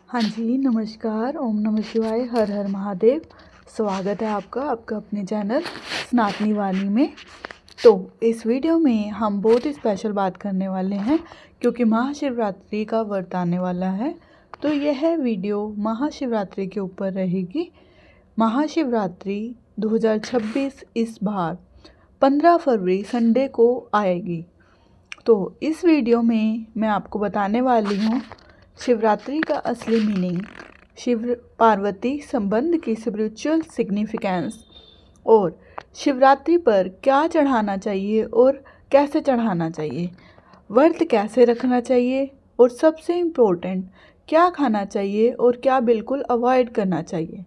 हाँ जी, नमस्कार। ओम नमः शिवाय, हर हर महादेव। स्वागत है आपका अपने चैनल सनातनी वाणी में। तो इस वीडियो में हम बहुत ही स्पेशल बात करने वाले हैं क्योंकि महाशिवरात्रि का व्रत आने वाला है। तो यह वीडियो महाशिवरात्रि के ऊपर रहेगी। महाशिवरात्रि 2026 इस बार 15 फरवरी संडे को आएगी। तो इस वीडियो में मैं आपको बताने वाली हूँ शिवरात्रि का असली मीनिंग, शिव पार्वती संबंध की स्पिरिचुअल सिग्निफिकेंस और शिवरात्रि पर क्या चढ़ाना चाहिए और कैसे चढ़ाना चाहिए, व्रत कैसे रखना चाहिए और सबसे इम्पोर्टेंट क्या खाना चाहिए और क्या बिल्कुल अवॉइड करना चाहिए,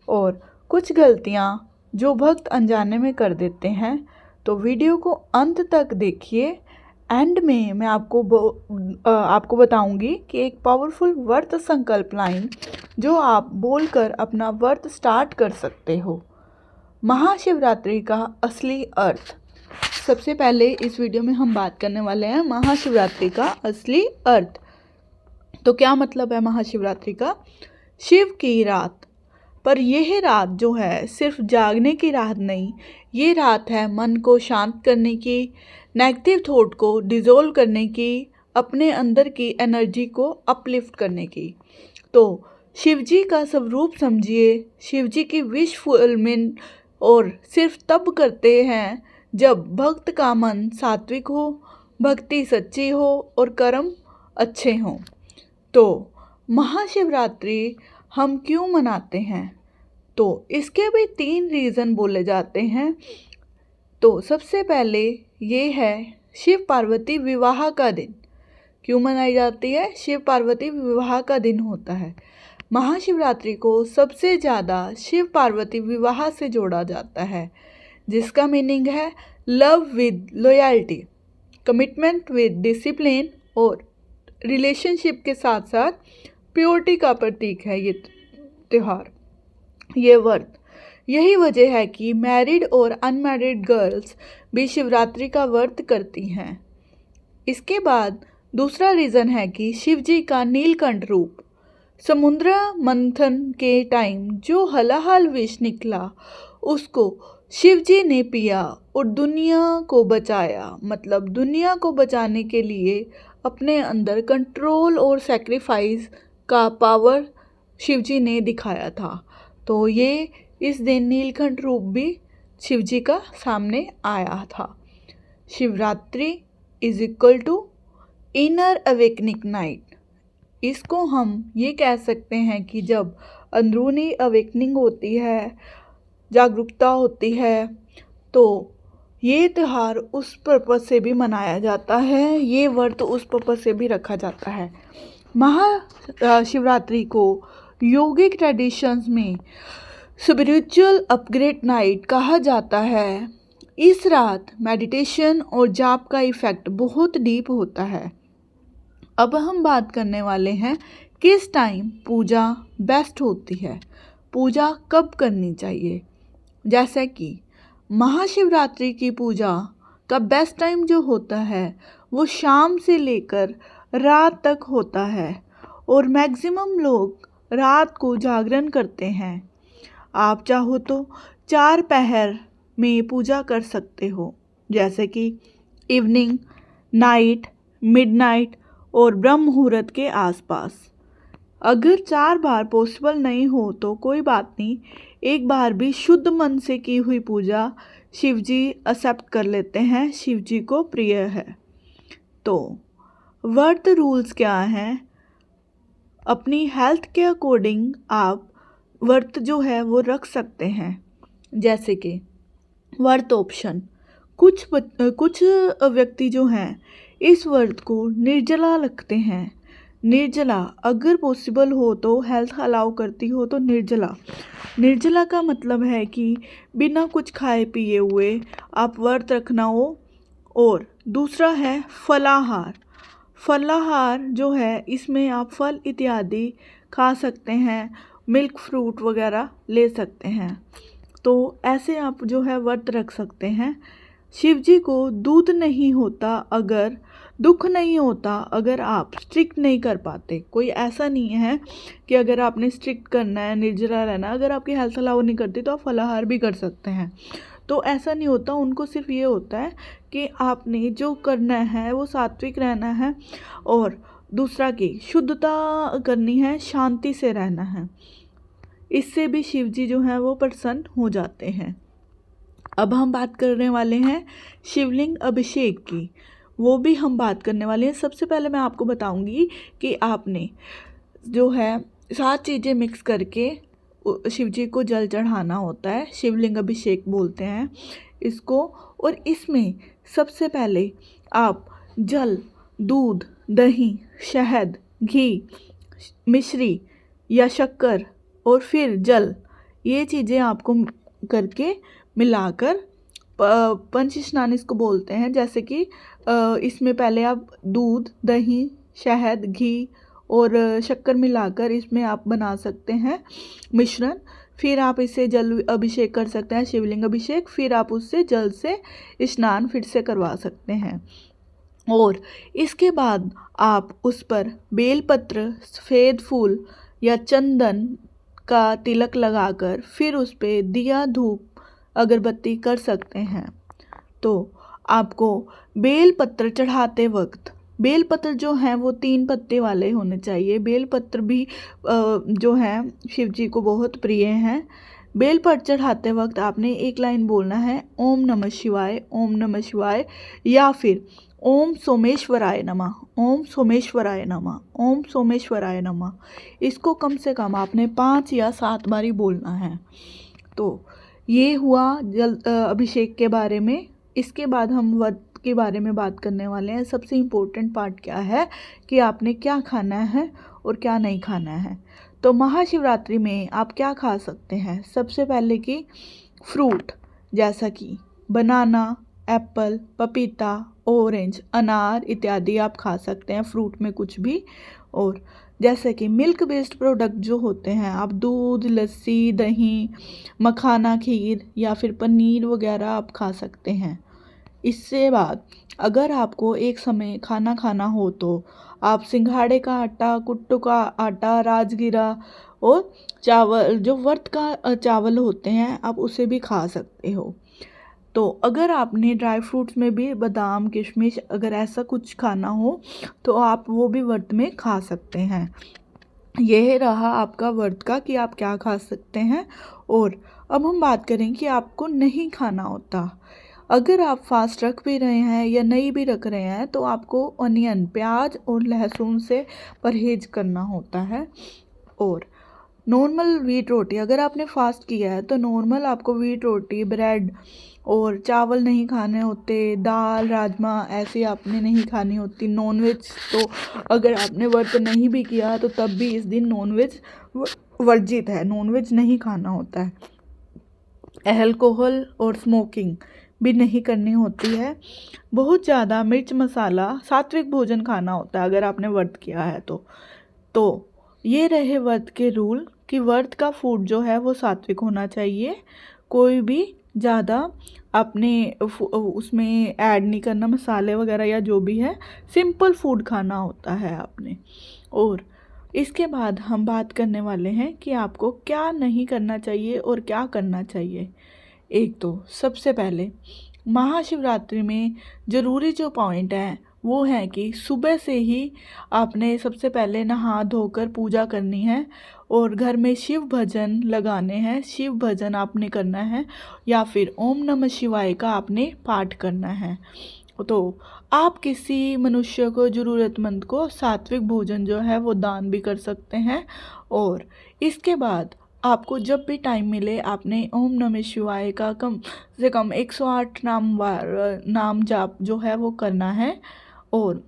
और कुछ गलतियाँ जो भक्त अनजाने में कर देते हैं। तो वीडियो को अंत तक देखिए। एंड में मैं आपको बताऊंगी कि एक पावरफुल व्रत संकल्प लाइन जो आप बोलकर अपना व्रत स्टार्ट कर सकते हो। महाशिवरात्रि का असली अर्थ। सबसे पहले इस वीडियो में हम बात करने वाले हैं महाशिवरात्रि का असली अर्थ। तो क्या मतलब है महाशिवरात्रि का? शिव की रात। पर यह रात जो है सिर्फ जागने की रात नहीं, ये रात है मन को शांत करने की, नेगेटिव थॉट को डिज़ोल्व करने की, अपने अंदर की एनर्जी को अपलिफ्ट करने की। तो शिवजी का स्वरूप समझिए। शिवजी की विश फुलफिलमेंट और सिर्फ तब करते हैं जब भक्त का मन सात्विक हो, भक्ति सच्ची हो और कर्म अच्छे हों। तो महाशिवरात्रि हम क्यों मनाते हैं? तो इसके भी 3 रीज़न बोले जाते हैं। तो सबसे पहले ये है शिव पार्वती विवाह का दिन। क्यों मनाई जाती है? शिव पार्वती विवाह का दिन होता है। महाशिवरात्रि को सबसे ज़्यादा शिव पार्वती विवाह से जोड़ा जाता है, जिसका मीनिंग है love with loyalty, commitment with discipline और रिलेशनशिप के साथ साथ प्योरिटी का प्रतीक है ये त्यौहार, ये व्रत। यही वजह है कि मैरिड और अनमैरिड गर्ल्स भी शिवरात्रि का व्रत करती हैं। इसके बाद दूसरा रीज़न है कि शिवजी का नीलकंठ रूप। समुद्र मंथन के टाइम जो हलाहल विष निकला उसको शिवजी ने पिया और दुनिया को बचाया। मतलब दुनिया को बचाने के लिए अपने अंदर कंट्रोल और सैक्रिफाइस का पावर शिवजी ने दिखाया था। तो ये इस दिन नीलकंठ रूप भी शिवजी का सामने आया था। Shivratri is equal to inner awakening night. इसको हम ये कह सकते हैं कि जब अंदरूनी अवेकनिंग होती है, जागरूकता होती है, तो ये त्यौहार उस पर्पज़ से भी मनाया जाता है, ये व्रत उस पर्पज़ से भी रखा जाता है। महाशिवरात्रि को योगिक ट्रेडिशंस में स्पिरिचुअल अपग्रेड नाइट कहा जाता है। इस रात मेडिटेशन और जाप का इफ़ेक्ट बहुत डीप होता है। अब हम बात करने वाले हैं किस टाइम पूजा बेस्ट होती है, पूजा कब करनी चाहिए। जैसे कि महाशिवरात्रि की पूजा का बेस्ट टाइम जो होता है वो शाम से लेकर रात तक होता है और मैक्सिमम लोग रात को जागरण करते हैं। आप चाहो तो 4 पहर में पूजा कर सकते हो, जैसे कि इवनिंग, नाइट, मिडनाइट और ब्रह्म मुहूर्त के आसपास। अगर 4 बार पॉसिबल नहीं हो तो कोई बात नहीं, एक बार भी शुद्ध मन से की हुई पूजा शिवजी एक्सेप्ट कर लेते हैं, शिवजी को प्रिय है। तो व्रत रूल्स क्या हैं? अपनी हेल्थ के अकॉर्डिंग आप व्रत जो है वो रख सकते हैं। जैसे कि व्रत ऑप्शन, कुछ व्यक्ति जो हैं इस व्रत को निर्जला रखते हैं। निर्जला अगर पॉसिबल हो तो, हेल्थ अलाउ करती हो तो निर्जला का मतलब है कि बिना कुछ खाए पिए हुए आप व्रत रखना हो। और दूसरा है फलाहार। फलाहार जो है इसमें आप फल इत्यादि खा सकते हैं, मिल्क फ्रूट वगैरह ले सकते हैं। तो ऐसे आप जो है व्रत रख सकते हैं। शिवजी को दूध नहीं होता अगर दुख नहीं होता अगर आप स्ट्रिक्ट नहीं कर पाते। कोई ऐसा नहीं है कि अगर आपने स्ट्रिक्ट करना है, निर्जला रहना, अगर आपकी हेल्थ अलाउ नहीं करती तो आप फलाहार भी कर सकते हैं। तो ऐसा नहीं होता, उनको सिर्फ ये होता है कि आपने जो करना है वो सात्विक रहना है और दूसरा की शुद्धता करनी है, शांति से रहना है। इससे भी शिव जी जो हैं वो प्रसन्न हो जाते हैं। अब हम बात करने वाले हैं शिवलिंग अभिषेक की, वो भी हम बात करने वाले हैं। सबसे पहले मैं आपको बताऊंगी कि आपने जो है 7 चीज़ें मिक्स करके शिव जी को जल चढ़ाना होता है, शिवलिंग अभिषेक बोलते हैं इसको। और इसमें सबसे पहले आप जल, दूध, दही, शहद, घी, मिश्री या शक्कर और फिर जल, ये चीज़ें आपको करके मिलाकर पंच स्नान इसको बोलते हैं। जैसे कि इसमें पहले आप दूध, दही, शहद, घी और शक्कर मिलाकर इसमें आप बना सकते हैं मिश्रण। फिर आप इसे जल अभिषेक कर सकते हैं, शिवलिंग अभिषेक। फिर आप उससे जल से स्नान फिर से करवा सकते हैं। और इसके बाद आप उस पर बेलपत्र, सफ़ेद फूल या चंदन का तिलक लगाकर फिर उस पर दिया, धूप, अगरबत्ती कर सकते हैं। तो आपको बेलपत्र चढ़ाते वक्त, बेलपत्र जो हैं वो 3 पत्ते वाले होने चाहिए। बेलपत्र भी जो है शिव जी को बहुत प्रिय हैं। बेलपत्र चढ़ाते वक्त आपने एक लाइन बोलना है, ओम नमः शिवाय, ओम नमः शिवाय, या फिर ओम सोमेश्वराय नमः, ओम सोमेश्वराय नमः, ओम सोमेश्वराय नमः। इसको कम से कम आपने 5 या 7 बारी बोलना है। तो ये हुआ जल अभिषेक के बारे में। इसके बाद हम व्रत के बारे में बात करने वाले हैं। सबसे इम्पोर्टेंट पार्ट क्या है कि आपने क्या खाना है और क्या नहीं खाना है। तो महाशिवरात्रि में आप क्या खा सकते हैं? सबसे पहले कि फ्रूट, जैसा कि बनाना, एप्पल, पपीता, ऑरेंज, अनार इत्यादि आप खा सकते हैं, फ्रूट में कुछ भी। और जैसे कि मिल्क बेस्ड प्रोडक्ट जो होते हैं, आप दूध, लस्सी, दही, मखाना, खीर या फिर पनीर वगैरह आप खा सकते हैं। इससे बाद अगर आपको एक समय खाना खाना हो तो आप सिंघाड़े का आटा, कुट्टू का आटा, राजगिरा और चावल, जो व्रत का चावल होते हैं, आप उसे भी खा सकते हो। तो अगर आपने ड्राई फ्रूट्स में भी बादाम, किशमिश, अगर ऐसा कुछ खाना हो तो आप वो भी व्रत में खा सकते हैं। यह रहा आपका व्रत का कि आप क्या खा सकते हैं। और अब हम बात करें कि आपको नहीं खाना होता। अगर आप फास्ट रख भी रहे हैं या नहीं भी रख रहे हैं तो आपको अनियन, प्याज और लहसुन से परहेज करना होता है। और नॉर्मल व्हीट रोटी, अगर आपने फास्ट किया है तो नॉर्मल आपको व्हीट रोटी, ब्रेड और चावल नहीं खाने होते। दाल, राजमा ऐसे आपने नहीं खानी होती। नॉनवेज तो अगर आपने व्रत नहीं भी किया तो तब भी इस दिन नॉनवेज वर्जित है, नॉनवेज नहीं खाना होता है। अल्कोहल और स्मोकिंग भी नहीं करनी होती है। बहुत ज़्यादा मिर्च मसाला, सात्विक भोजन खाना होता है अगर आपने व्रत किया है तो ये रहे व्रत के रूल कि व्रत का फूड जो है वो सात्विक होना चाहिए। कोई भी ज़्यादा आपने उसमें ऐड नहीं करना, मसाले वगैरह या जो भी है, सिंपल फूड खाना होता है आपने। और इसके बाद हम बात करने वाले हैं कि आपको क्या नहीं करना चाहिए और क्या करना चाहिए। एक तो सबसे पहले महाशिवरात्रि में ज़रूरी जो पॉइंट है वो है कि सुबह से ही आपने सबसे पहले नहा धोकर पूजा करनी है और घर में शिव भजन लगाने हैं। शिव भजन आपने करना है या फिर ओम नमः शिवाय का आपने पाठ करना है। तो आप किसी मनुष्य को, ज़रूरतमंद को सात्विक भोजन जो है वो दान भी कर सकते हैं। और इसके बाद आपको जब भी टाइम मिले आपने ओम नमः शिवाय का कम से कम 108 नाम जाप जो है वो करना है। और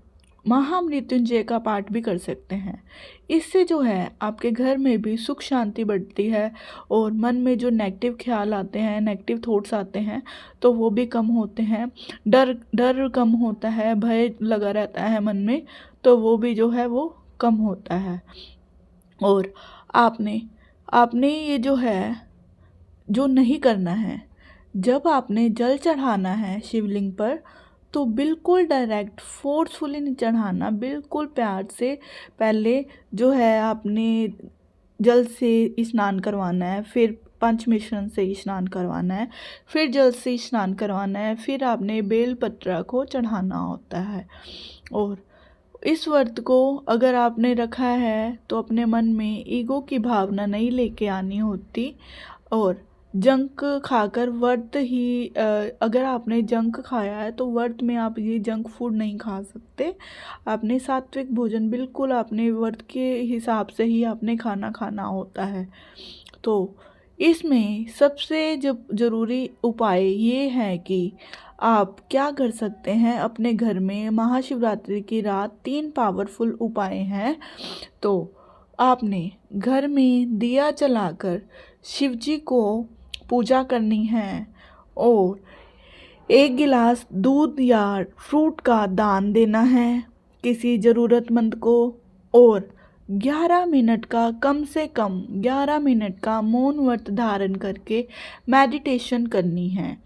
महामृत्युंजय का पाठ भी कर सकते हैं। इससे जो है आपके घर में भी सुख शांति बढ़ती है और मन में जो नेगेटिव ख्याल आते हैं, नेगेटिव थॉट्स आते हैं तो वो भी कम होते हैं। डर कम होता है, भय लगा रहता है मन में तो वो भी जो है वो कम होता है। और आपने ये जो है, जो नहीं करना है, जब आपने जल चढ़ाना है शिवलिंग पर तो बिल्कुल डायरेक्ट फोर्सफुली नहीं चढ़ाना, बिल्कुल प्यार से पहले जो है आपने जल से स्नान करवाना है, फिर पंचमिश्रण से स्नान करवाना है, फिर जल से स्नान करवाना है, फिर आपने बेलपत्र को चढ़ाना होता है। और इस व्रत को अगर आपने रखा है तो अपने मन में ईगो की भावना नहीं लेके आनी होती। और जंक खाकर व्रत ही अगर आपने जंक खाया है तो व्रत में आप ये जंक फूड नहीं खा सकते। आपने सात्विक भोजन बिल्कुल आपने व्रत के हिसाब से ही आपने खाना खाना होता है। तो इसमें सबसे जब ज़रूरी उपाय ये है कि आप क्या कर सकते हैं अपने घर में। महाशिवरात्रि की रात 3 पावरफुल उपाय हैं। तो आपने घर में दिया जलाकर शिव जी को पूजा करनी है और 1 गिलास दूध या फ्रूट का दान देना है किसी ज़रूरतमंद को। और 11 मिनट का कम से कम 11 मिनट का मौन व्रत धारण करके मेडिटेशन करनी है।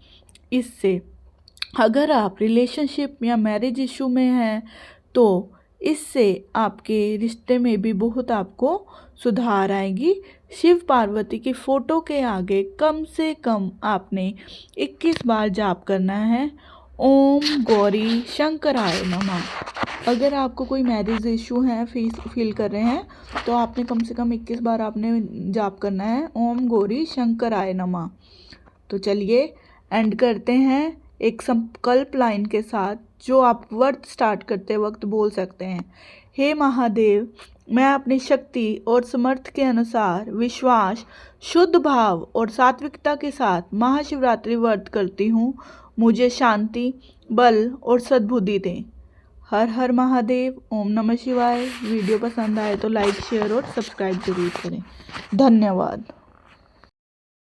इससे अगर आप रिलेशनशिप या मैरिज इशू में हैं तो इससे आपके रिश्ते में भी बहुत आपको सुधार आएगी। शिव पार्वती की फ़ोटो के आगे कम से कम आपने 21 बार जाप करना है, ओम गौरी शंकराय नमः। अगर आपको कोई मैरिज इशू है फील कर रहे हैं तो आपने कम से कम 21 बार आपने जाप करना है, ओम गौरी शंकराय नमः। तो चलिए एंड करते हैं एक संकल्प लाइन के साथ जो आप व्रत स्टार्ट करते वक्त बोल सकते हैं। हे महादेव, मैं अपनी शक्ति और समर्थ के अनुसार विश्वास, शुद्ध भाव और सात्विकता के साथ महाशिवरात्रि व्रत करती हूँ। मुझे शांति, बल और सद्बुद्धि दें। हर हर महादेव। ओम नमः शिवाय। वीडियो पसंद आए तो लाइक, शेयर और सब्सक्राइब जरूर करें। धन्यवाद।